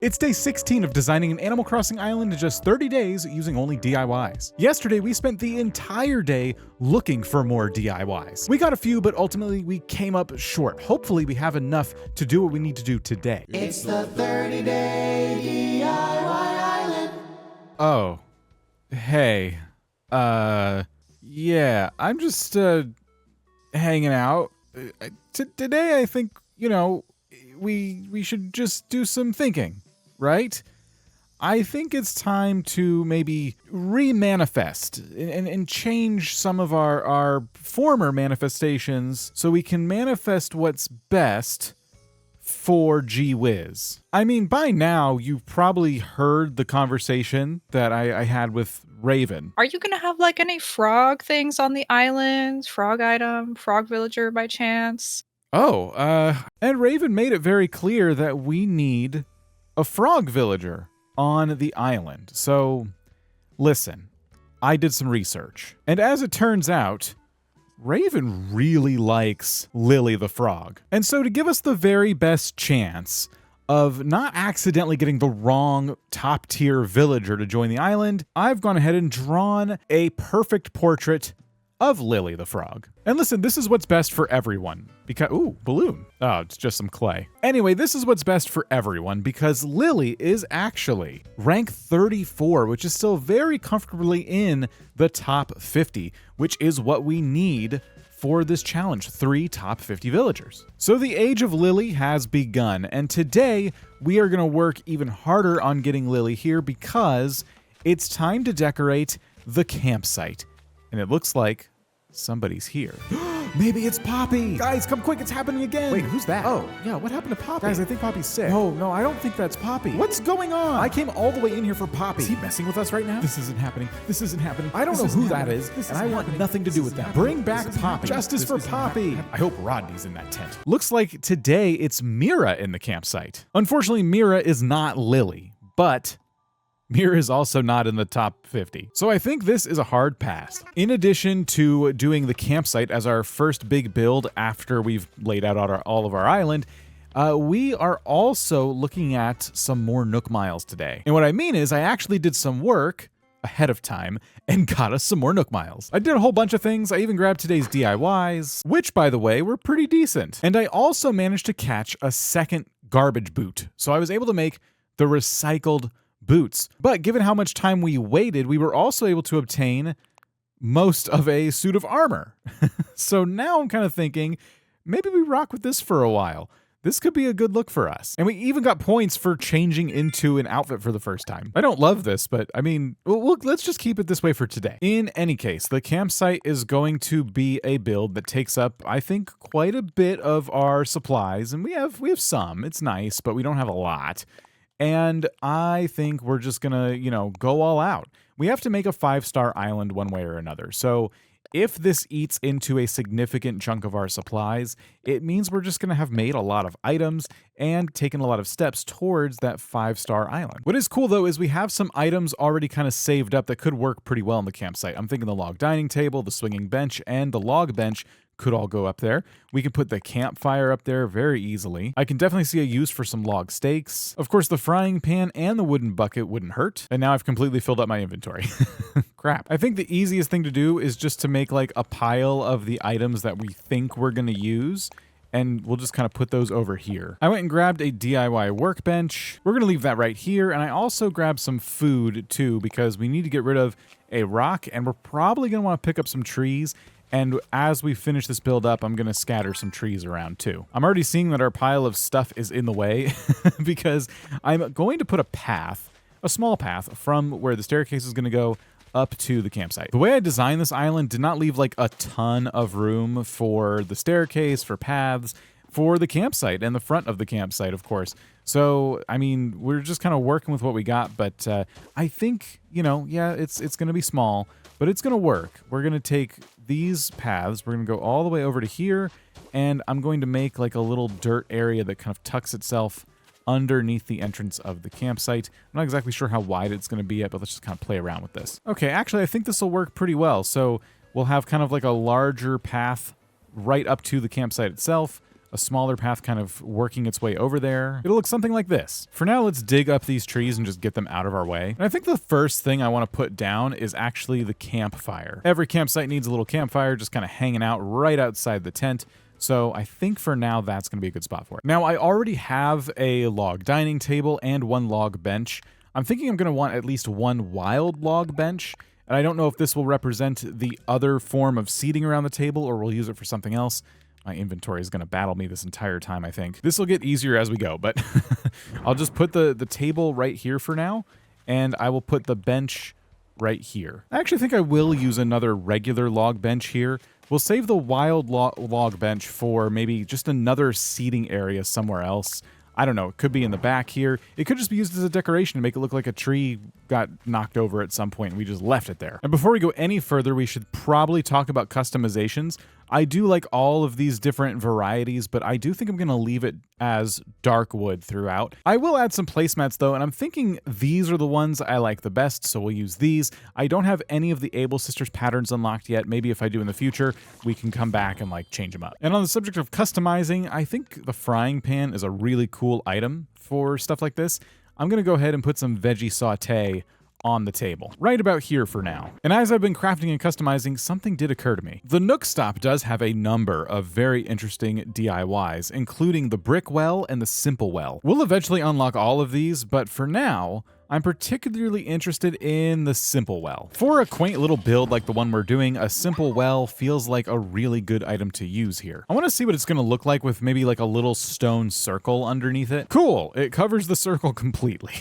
It's day 16 of designing an Animal Crossing island in just 30 days using only DIYs. Yesterday, we spent the entire day looking for more DIYs. We got a few, but ultimately we came up short. Hopefully we have enough to do what we need to do today. It's the 30-day DIY island. Oh, hey, yeah, I'm just, hanging out. Today I think, we should just do some thinking. Right? I think it's time to maybe re-manifest and change some of our former manifestations so we can manifest what's best for Gee Whiz. I mean, by now, you've probably heard the conversation that I had with Raven. Are you going to have like any frog things on the island? Frog item? Frog villager by chance? Oh, and Raven made it very clear that we need a frog villager on the island. So, listen, I did some research. And as it turns out, Raven really likes Lily the frog. And so to give us the very best chance of not accidentally getting the wrong top-tier villager to join the island, I've gone ahead and drawn a perfect portrait of Lily the frog. And listen, this is what's best for everyone. Because, ooh, balloon. Oh, it's just some clay. Anyway, this is what's best for everyone because Lily is actually rank 34, which is still very comfortably in the top 50, which is what we need for this challenge, 3 top 50 villagers. So the age of Lily has begun, and today we are gonna work even harder on getting Lily here because it's time to decorate the campsite. And it looks like somebody's here. Maybe it's Poppy! Guys, come quick, it's happening again! Wait, who's that? Oh, yeah, what happened to Poppy? Guys, I think Poppy's sick. No, I don't think that's Poppy. What's going on? I came all the way in here for Poppy. Is he messing with us right now? This isn't happening. This isn't happening. I don't know who that is, and I want nothing to do with that. Bring back Poppy. Justice for Poppy. I hope Rodney's in that tent. Looks like today it's Mira in the campsite. Unfortunately, Mira is not Lily, but Mira is also not in the top 50. So I think this is a hard pass. In addition to doing the campsite as our first big build after we've laid out all of our island, we are also looking at some more Nook Miles today. And what I mean is I actually did some work ahead of time and got us some more Nook Miles. I did a whole bunch of things. I even grabbed today's DIYs, which by the way, were pretty decent. And I also managed to catch a second garbage boot. So I was able to make the recycled boots. But given how much time we waited, we were also able to obtain most of a suit of armor. So now I'm kind of thinking, maybe we rock with this for a while. This could be a good look for us. And we even got points for changing into an outfit for the first time. I don't love this, but I mean, look, let's just keep it this way for today. In any case, the campsite is going to be a build that takes up, I think, quite a bit of our supplies. And we have some. It's nice, but we don't have a lot. And I think we're just gonna, go all out. We have to make a 5-star island one way or another. So if this eats into a significant chunk of our supplies, it means we're just gonna have made a lot of items and taken a lot of steps towards that 5-star island. What is cool though is we have some items already kind of saved up that could work pretty well in the campsite. I'm thinking the log dining table, the swinging bench, and the log bench could all go up there. We can put the campfire up there very easily. I can definitely see a use for some log steaks. Of course, the frying pan and the wooden bucket wouldn't hurt. And now I've completely filled up my inventory. Crap. I think the easiest thing to do is just to make like a pile of the items that we think we're gonna use, and we'll just kind of put those over here. I went and grabbed a DIY workbench. We're gonna leave that right here. And I also grabbed some food too, because we need to get rid of a rock, and we're probably gonna wanna pick up some trees. And as we finish this build up, I'm gonna scatter some trees around too. I'm already seeing that our pile of stuff is in the way because I'm going to put a path, a small path from where the staircase is gonna go up to the campsite. The way I designed this island did not leave like a ton of room for the staircase, for paths, for the campsite and the front of the campsite, of course. So, I mean, we're just kind of working with what we got, but I think, yeah, it's gonna be small, but it's gonna work. We're gonna take these paths, we're gonna go all the way over to here, and I'm going to make like a little dirt area that kind of tucks itself underneath the entrance of the campsite. I'm not exactly sure how wide it's gonna be yet, but let's just kind of play around with this. Okay, actually, I think this will work pretty well. So we'll have kind of like a larger path right up to the campsite itself, a smaller path kind of working its way over there. It'll look something like this. For now, let's dig up these trees and just get them out of our way. And I think the first thing I want to put down is actually the campfire. Every campsite needs a little campfire just kind of hanging out right outside the tent. So I think for now, that's going to be a good spot for it. Now, I already have a log dining table and one log bench. I'm thinking I'm going to want at least one wild log bench. And I don't know if this will represent the other form of seating around the table or we'll use it for something else. My inventory is going to battle me this entire time, I think. This will get easier as we go, but I'll just put the table right here for now, and I will put the bench right here. I actually think I will use another regular log bench here. We'll save the wild log bench for maybe just another seating area somewhere else. I don't know, it could be in the back here. It could just be used as a decoration to make it look like a tree got knocked over at some point and we just left it there. And before we go any further, we should probably talk about customizations. I do like all of these different varieties, but I do think I'm going to leave it as dark wood throughout. I will add some placemats though, and I'm thinking these are the ones I like the best, so we'll use these. I don't have any of the Able Sisters patterns unlocked yet. Maybe if I do in the future, we can come back and like change them up. And on the subject of customizing, I think the frying pan is a really cool item for stuff like this. I'm going to go ahead and put some veggie saute on the table, right about here for now. And as I've been crafting and customizing, something did occur to me. The Nook Stop does have a number of very interesting DIYs, including the brick well and the simple well. We'll eventually unlock all of these, but for now, I'm particularly interested in the simple well. For a quaint little build like the one we're doing, a simple well feels like a really good item to use here. I want to see what it's going to look like with maybe like a little stone circle underneath it. Cool, it covers the circle completely.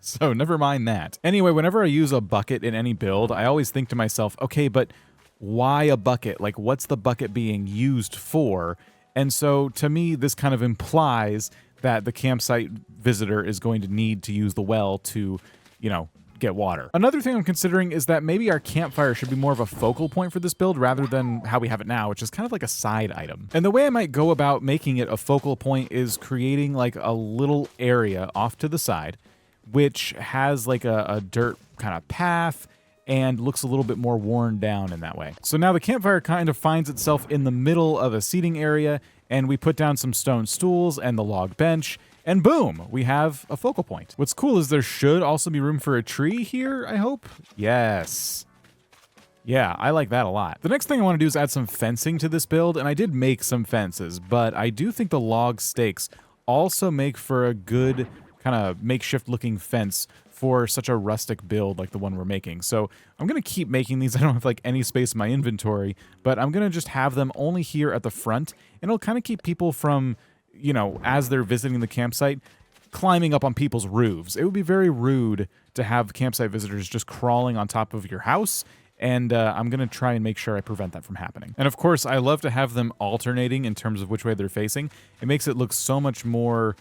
So never mind that. Anyway, whenever I use a bucket in any build, I always think to myself, okay, but why a bucket? Like, what's the bucket being used for? And so to me, this kind of implies that the campsite visitor is going to need to use the well to, you know, get water. Another thing I'm considering is that maybe our campfire should be more of a focal point for this build rather than how we have it now, which is kind of like a side item. And the way I might go about making it a focal point is creating like a little area off to the side, which has like a dirt kind of path and looks a little bit more worn down in that way. So now the campfire kind of finds itself in the middle of a seating area, and we put down some stone stools and the log bench, and boom, we have a focal point. What's cool is there should also be room for a tree here, I hope. Yes. Yeah, I like that a lot. The next thing I want to do is add some fencing to this build, and I did make some fences, but I do think the log stakes also make for a good kind of makeshift looking fence for such a rustic build like the one we're making. So I'm going to keep making these. I don't have like any space in my inventory, but I'm going to just have them only here at the front, and it'll kind of keep people from, you know, as they're visiting the campsite, climbing up on people's roofs. It would be very rude to have campsite visitors just crawling on top of your house, and I'm going to try and make sure I prevent that from happening. And of course, I love to have them alternating in terms of which way they're facing. It makes it look so much more,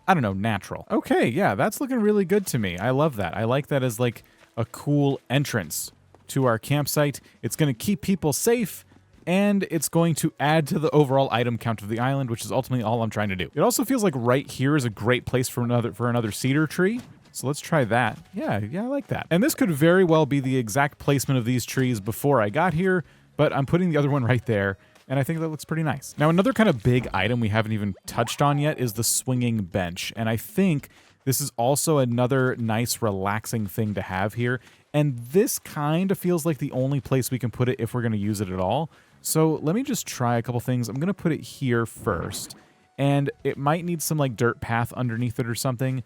I don't know, natural. Okay, yeah, that's looking really good to me. I love that. I like that as like a cool entrance to our campsite. It's going to keep people safe, and it's going to add to the overall item count of the island, which is ultimately all I'm trying to do. It also feels like right here is a great place for another cedar tree. So let's try that. Yeah, I like that. And this could very well be the exact placement of these trees before I got here, but I'm putting the other one right there, and I think that looks pretty nice. Now, another kind of big item we haven't even touched on yet is the swinging bench. And I think this is also another nice, relaxing thing to have here. And this kind of feels like the only place we can put it if we're going to use it at all. So let me just try a couple things. I'm going to put it here first. And it might need some like dirt path underneath it or something.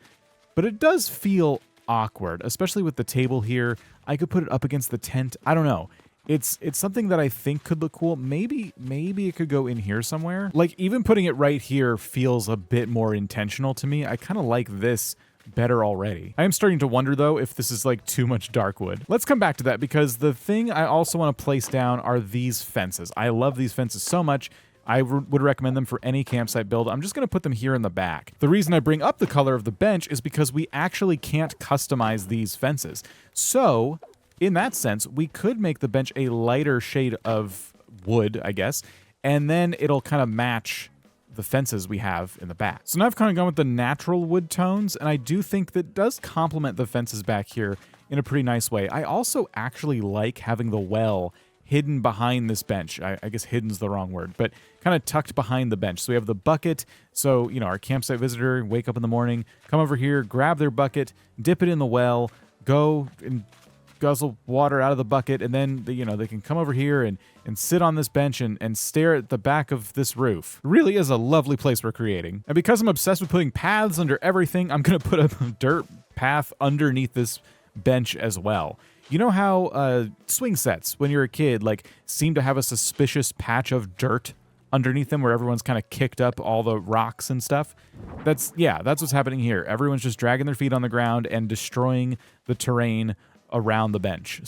But it does feel awkward, especially with the table here. I could put it up against the tent. I don't know. It's something that I think could look cool. Maybe it could go in here somewhere. Like, even putting it right here feels a bit more intentional to me. I kind of like this better already. I am starting to wonder, though, if this is like too much dark wood. Let's come back to that, because the thing I also want to place down are these fences. I love these fences so much. I would recommend them for any campsite build. I'm just going to put them here in the back. The reason I bring up the color of the bench is because we actually can't customize these fences. So in that sense, we could make the bench a lighter shade of wood, I guess, and then it'll kind of match the fences we have in the back. So now I've kind of gone with the natural wood tones, and I do think that does complement the fences back here in a pretty nice way. I also actually like having the well hidden behind this bench. I guess hidden's the wrong word, but kind of tucked behind the bench. So we have the bucket. So, you know, our campsite visitor, wake up in the morning, come over here, grab their bucket, dip it in the well, go and guzzle water out of the bucket, and then they can come over here and sit on this bench and stare at the back of this roof. It really is a lovely place we're creating. And because I'm obsessed with putting paths under everything, I'm going to put a dirt path underneath this bench as well. You know how swing sets, when you're a kid, like seem to have a suspicious patch of dirt underneath them where everyone's kind of kicked up all the rocks and stuff? That's what's happening here. Everyone's just dragging their feet on the ground and destroying the terrain around the bench.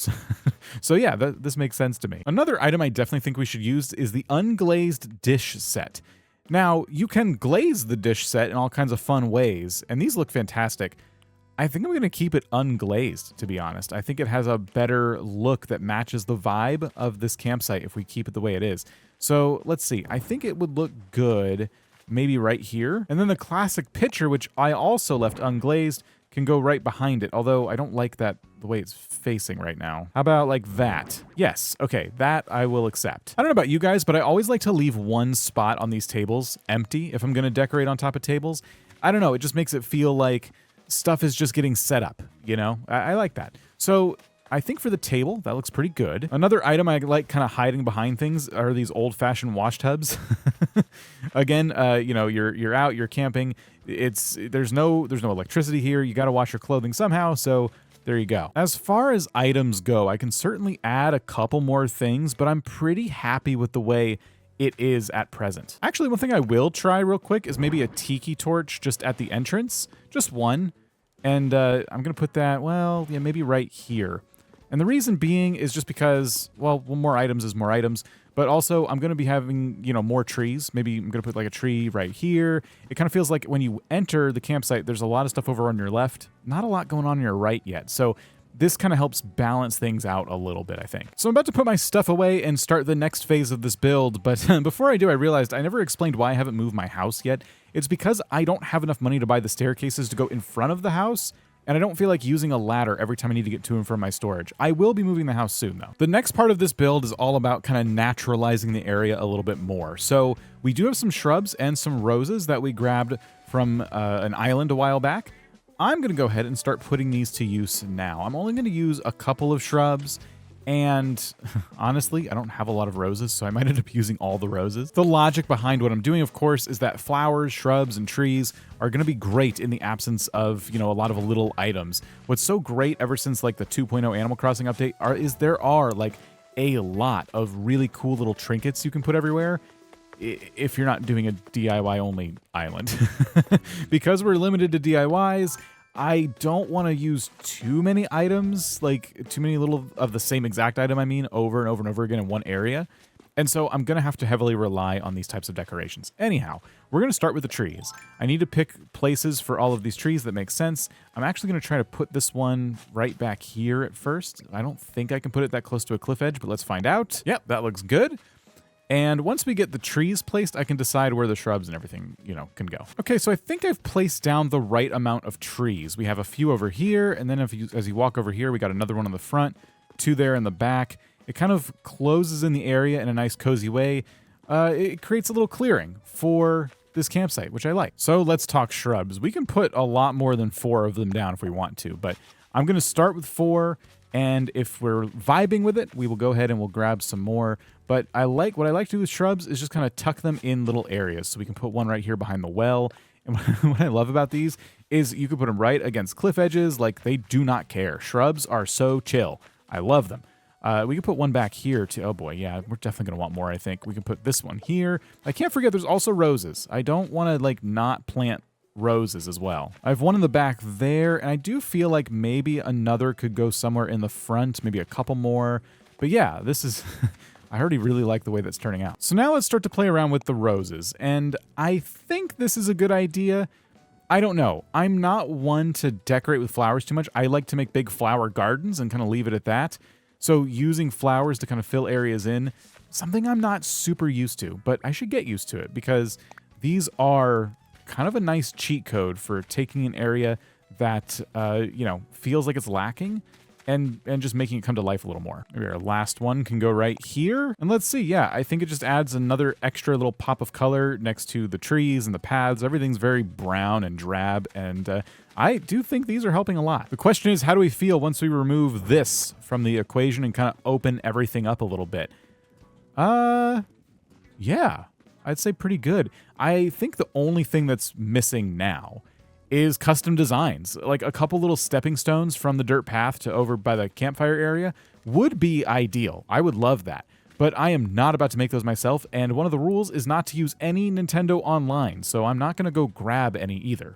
So yeah, this makes sense to me. Another item I definitely think we should use is the unglazed dish set. Now, you can glaze the dish set in all kinds of fun ways, and these look fantastic. I think I'm going to keep it unglazed, to be honest. I think it has a better look that matches the vibe of this campsite if we keep it the way it is. So let's see. I think it would look good maybe right here. And then the classic picture, which I also left unglazed, can go right behind it, although I don't like that the way it's facing right now. How about like that? Yes, okay, that I will accept. I don't know about you guys, but I always like to leave one spot on these tables empty if I'm gonna decorate on top of tables. I don't know, it just makes it feel like stuff is just getting set up, you know? I like that. So I think for the table, that looks pretty good. Another item I like kind of hiding behind things are these old-fashioned wash tubs. Again, you're out, you're camping. There's no electricity here. You got to wash your clothing somehow, so there you go. As far as items go, I can certainly add a couple more things, but I'm pretty happy with the way it is at present. Actually, one thing I will try real quick is maybe a tiki torch just at the entrance, just one. And I'm gonna put that, well, yeah, maybe right here. And the reason being is just because, well, more items is more items, but also I'm going to be having, more trees. Maybe I'm going to put like a tree right here. It kind of feels like when you enter the campsite, there's a lot of stuff over on your left, not a lot going on your right yet. So this kind of helps balance things out a little bit, I think. So I'm about to put my stuff away and start the next phase of this build, but before I do, I realized I never explained why I haven't moved my house yet. It's because I don't have enough money to buy the staircases to go in front of the house, and I don't feel like using a ladder every time I need to get to and from my storage. I will be moving the house soon, though. The next part of this build is all about kind of naturalizing the area a little bit more. So we do have some shrubs and some roses that we grabbed from an island a while back. I'm going to go ahead and start putting these to use now. I'm only going to use a couple of shrubs, and honestly, I don't have a lot of roses, so I might end up using all the roses. The logic behind what I'm doing, of course, is that flowers, shrubs, and trees are going to be great in the absence of, a lot of little items. What's so great ever since like the 2.0 Animal Crossing update is there are like a lot of really cool little trinkets you can put everywhere if you're not doing a DIY only island. Because we're limited to DIYs, I don't want to use too many items, like too many little of the same exact item, over and over and over again in one area. And so I'm going to have to heavily rely on these types of decorations. Anyhow, we're going to start with the trees. I need to pick places for all of these trees that make sense. I'm actually going to try to put this one right back here at first. I don't think I can put it that close to a cliff edge, but let's find out. Yep, that looks good. And once we get the trees placed, I can decide where the shrubs and everything, can go. Okay, so I think I've placed down the right amount of trees. We have a few over here, and then as you walk over here, we got another one on the front, two there in the back. It kind of closes in the area in a nice cozy way. It creates a little clearing for this campsite, which I like. So let's talk shrubs. We can put a lot more than 4 of them down if we want to, but I'm going to start with 4. And if we're vibing with it, we will go ahead and we'll grab some more. But what I like to do with shrubs is just kind of tuck them in little areas. So we can put one right here behind the well. And what I love about these is you can put them right against cliff edges. Like, they do not care. Shrubs are so chill. I love them. We can put one back here too. Oh boy, yeah, we're definitely going to want more, I think. We can put this one here. I can't forget there's also roses. I don't want to not plant roses as well. I have one in the back there, and I do feel like maybe another could go somewhere in the front, maybe a couple more. But yeah, this is... I already really like the way that's turning out. So now let's start to play around with the roses, and I think this is a good idea. I don't know. I'm not one to decorate with flowers too much. I like to make big flower gardens and kind of leave it at that. So using flowers to kind of fill areas in, something I'm not super used to, but I should get used to it because these are kind of a nice cheat code for taking an area that, feels like it's lacking and just making it come to life a little more. Maybe our last one can go right here. And let's see, yeah, I think it just adds another extra little pop of color next to the trees and the paths. Everything's very brown and drab, and I do think these are helping a lot. The question is, how do we feel once we remove this from the equation and kind of open everything up a little bit? Yeah, I'd say pretty good. I think the only thing that's missing now is custom designs. Like a couple little stepping stones from the dirt path to over by the campfire area would be ideal. I would love that. But I am not about to make those myself, and one of the rules is not to use any Nintendo Online, so I'm not going to go grab any either.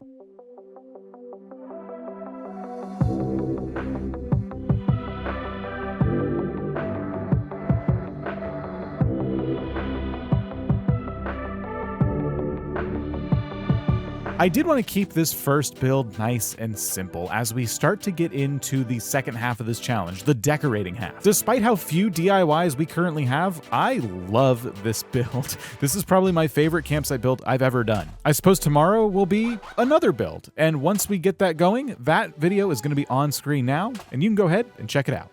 I did want to keep this first build nice and simple as we start to get into the second half of this challenge, the decorating half. Despite how few DIYs we currently have, I love this build. This is probably my favorite campsite build I've ever done. I suppose tomorrow will be another build, and once we get that going, that video is going to be on screen now, and you can go ahead and check it out.